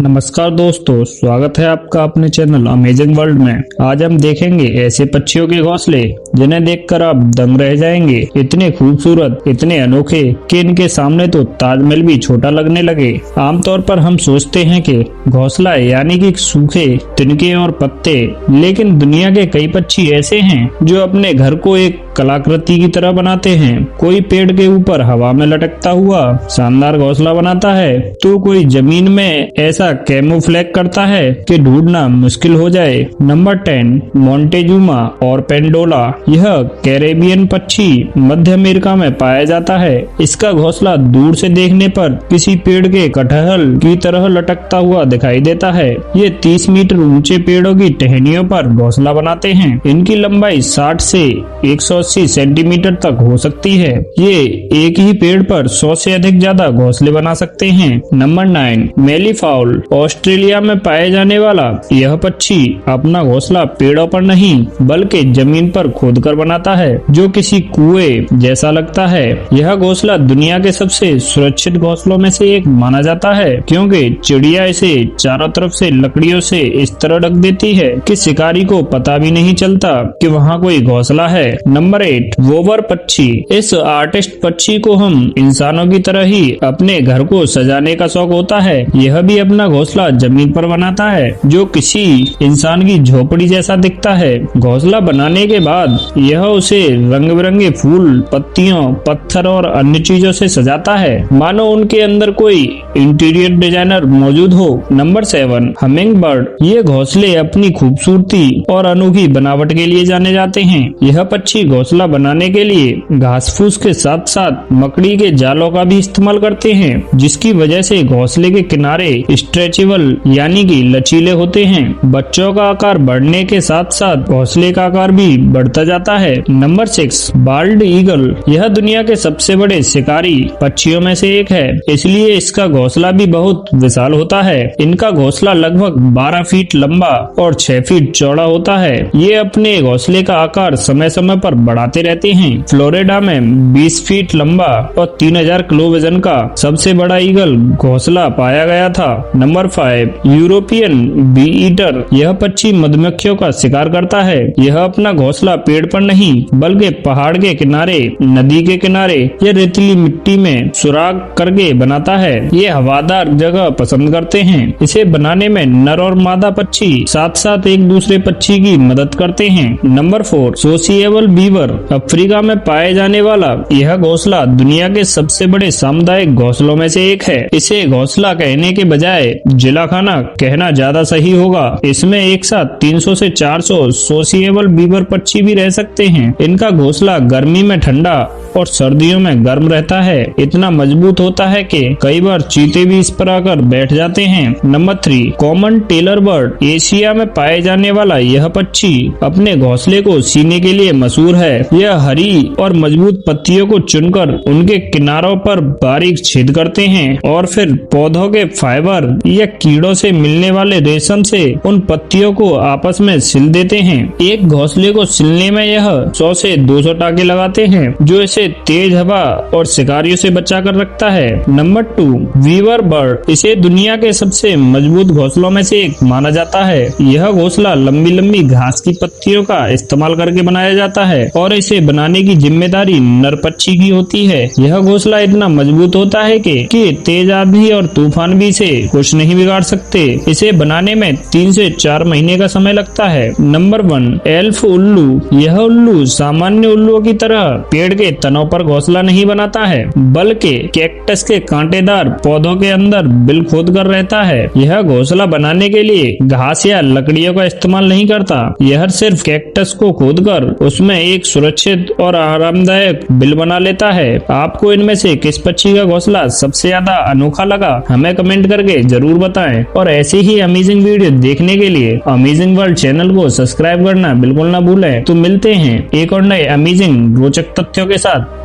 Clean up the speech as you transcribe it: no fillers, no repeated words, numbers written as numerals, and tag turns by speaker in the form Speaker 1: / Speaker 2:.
Speaker 1: नमस्कार दोस्तों, स्वागत है आपका अपने चैनल अमेजिंग वर्ल्ड में। आज हम देखेंगे ऐसे पक्षियों के घोंसले जिन्हें देखकर आप दंग रह जाएंगे। इतने खूबसूरत, इतने अनोखे कि इनके सामने तो ताजमहल भी छोटा लगने लगे। आमतौर पर हम सोचते हैं कि घोंसला यानी कि सूखे तिनके और पत्ते, लेकिन दुनिया के कई पक्षी ऐसे हैं जो अपने घर को एक कलाकृति की तरह बनाते हैं। कोई पेड़ के ऊपर हवा में लटकता हुआ शानदार घोंसला बनाता है, तो कोई जमीन में ऐसा कैमोफ्लेज करता है कि ढूंढना मुश्किल हो जाए। नंबर 10, मोंटेजुमा और पेंडोला। यह कैरेबियन पक्षी मध्य अमेरिका में पाया जाता है। इसका घोंसला दूर से देखने पर किसी पेड़ के कटहल की तरह लटकता हुआ दिखाई देता है। ये 30 मीटर ऊंचे पेड़ों की टहनियों पर घोंसला बनाते हैं। इनकी लंबाई 60 से 180 सेंटीमीटर तक हो सकती है। ये एक ही पेड़ पर 100 से अधिक ज्यादा घोंसले बना सकते हैं। नंबर 9, मेलीफाउल। ऑस्ट्रेलिया में पाए जाने वाला यह पक्षी अपना घोंसला पेड़ों पर नहीं बल्कि जमीन पर खोदकर बनाता है, जो किसी कुएं जैसा लगता है। यह घोंसला दुनिया के सबसे सुरक्षित घोंसलों में से एक माना जाता है, क्योंकि चिड़िया इसे चारों तरफ से लकड़ियों से इस तरह ढक देती है कि शिकारी को पता भी नहीं चलता कि वहाँ कोई घोंसला है। नंबर 8, वोवर पक्षी। इस आर्टिस्ट पक्षी को हम इंसानों की तरह ही अपने घर को सजाने का शौक होता है। यह भी अपना घोंसला जमीन पर बनाता है, जो किसी इंसान की झोपड़ी जैसा दिखता है। घोंसला बनाने के बाद यह उसे रंग बिरंगे फूल, पत्तियों, पत्थर और अन्य चीजों से सजाता है, मानो उनके अंदर कोई इंटीरियर डिजाइनर मौजूद हो। Number 7, humming bird. ये घोंसले अपनी खूबसूरती और अनोखी बनावट के लिए जाने जाते हैं। यह पक्षी घोंसला बनाने के लिए घास फूस के साथ साथ मकड़ी के जालों का भी इस्तेमाल करते हैं, जिसकी वजह से घोंसले के किनारे स्ट्रेचेबल यानी कि लचीले होते हैं। बच्चों का आकार बढ़ने के साथ साथ घोंसले का आकार भी बढ़ता जाता है। Number 6, bald eagle. यह दुनिया के सबसे बड़े शिकारी पक्षियों में से एक है, इसलिए इसका घोंसला भी बहुत विशाल होता है। इनका घोंसला लगभग 12 फीट लंबा और 6 फीट चौड़ा होता है। ये अपने घोंसले का आकार समय समय पर बढ़ाते रहते हैं। फ्लोरिडा में 20 फीट लंबा और 3000 किलो वजन का सबसे बड़ा ईगल घोंसला पाया गया था। Number 5, European bee eater. यह पक्षी मधुमक्खियों का शिकार करता है। यह अपना घोंसला पेड़ पर नहीं बल्कि पहाड़ के किनारे, नदी के किनारे या रेतीली मिट्टी में सुराख करके बनाता है। ये हवादार जगह पसंद करते हैं। इसे बनाने में नर और मादा पक्षी साथ साथ एक दूसरे पक्षी की मदद करते हैं। Number 4, sociable beaver. अफ्रीका में पाए जाने वाला यह घोंसला दुनिया के सबसे बड़े सामुदायिक घोंसलों में से एक है। इसे घोंसला कहने के बजाय जिला खाना कहना ज्यादा सही होगा। इसमें एक साथ 300 से 400 सोशिएबल बीवर पक्षी भी रह सकते हैं। इनका घोंसला गर्मी में ठंडा और सर्दियों में गर्म रहता है। इतना मजबूत होता है कि कई बार चीते भी इस पर आकर बैठ जाते हैं। Number 3, common tailor bird. Asia में पाए जाने वाला यह पक्षी अपने घोंसले को सीने के लिए मशहूर है। यह हरी और मजबूत पत्तियों को चुनकर उनके किनारों पर बारीक छेद करते हैं और फिर पौधों के फाइबर या कीड़ों से मिलने वाले रेशम से उन पत्तियों को आपस में सिल देते हैं। एक घोंसले को सिलने में यह 100 से 200 टाके लगाते हैं, जो इसे तेज हवा और शिकारियों से बचा कर रखता है। Number 2, weaver bird. इसे दुनिया के सबसे मजबूत घोंसलों में से एक माना जाता है। यह घोंसला लंबी लंबी घास की पत्तियों का इस्तेमाल करके बनाया जाता है और इसे बनाने की जिम्मेदारी नर पक्षी की होती है। यह घोंसला इतना मजबूत होता है कि तेज आंधी और तूफान भी इसे कुछ नहीं बिगाड़ सकते। इसे बनाने में 3 से 4 महीने का समय लगता है। नंबर 1, एल्फ उल्लू। यह उल्लू सामान्य उल्लुओं की तरह पेड़ के तनों पर घोंसला नहीं बनाता है, बल्कि कैक्टस के कांटेदार पौधों के अंदर बिल खोद कर रहता है। यह घोंसला बनाने के लिए घास या लकड़ियों का इस्तेमाल नहीं करता। यह सिर्फ कैक्टस को खोदकर उसमें एक सुरक्षित और आरामदायक बिल बना लेता है। आपको इनमें से किस पक्षी का घोंसला सबसे ज्यादा अनोखा लगा, हमें कमेंट करके जरूर बताएं। और ऐसी ही अमेजिंग वीडियो देखने के लिए अमेजिंग वर्ल्ड चैनल को सब्सक्राइब करना बिल्कुल ना भूलें। तो मिलते हैं एक और नए अमेजिंग रोचक तथ्यों के साथ।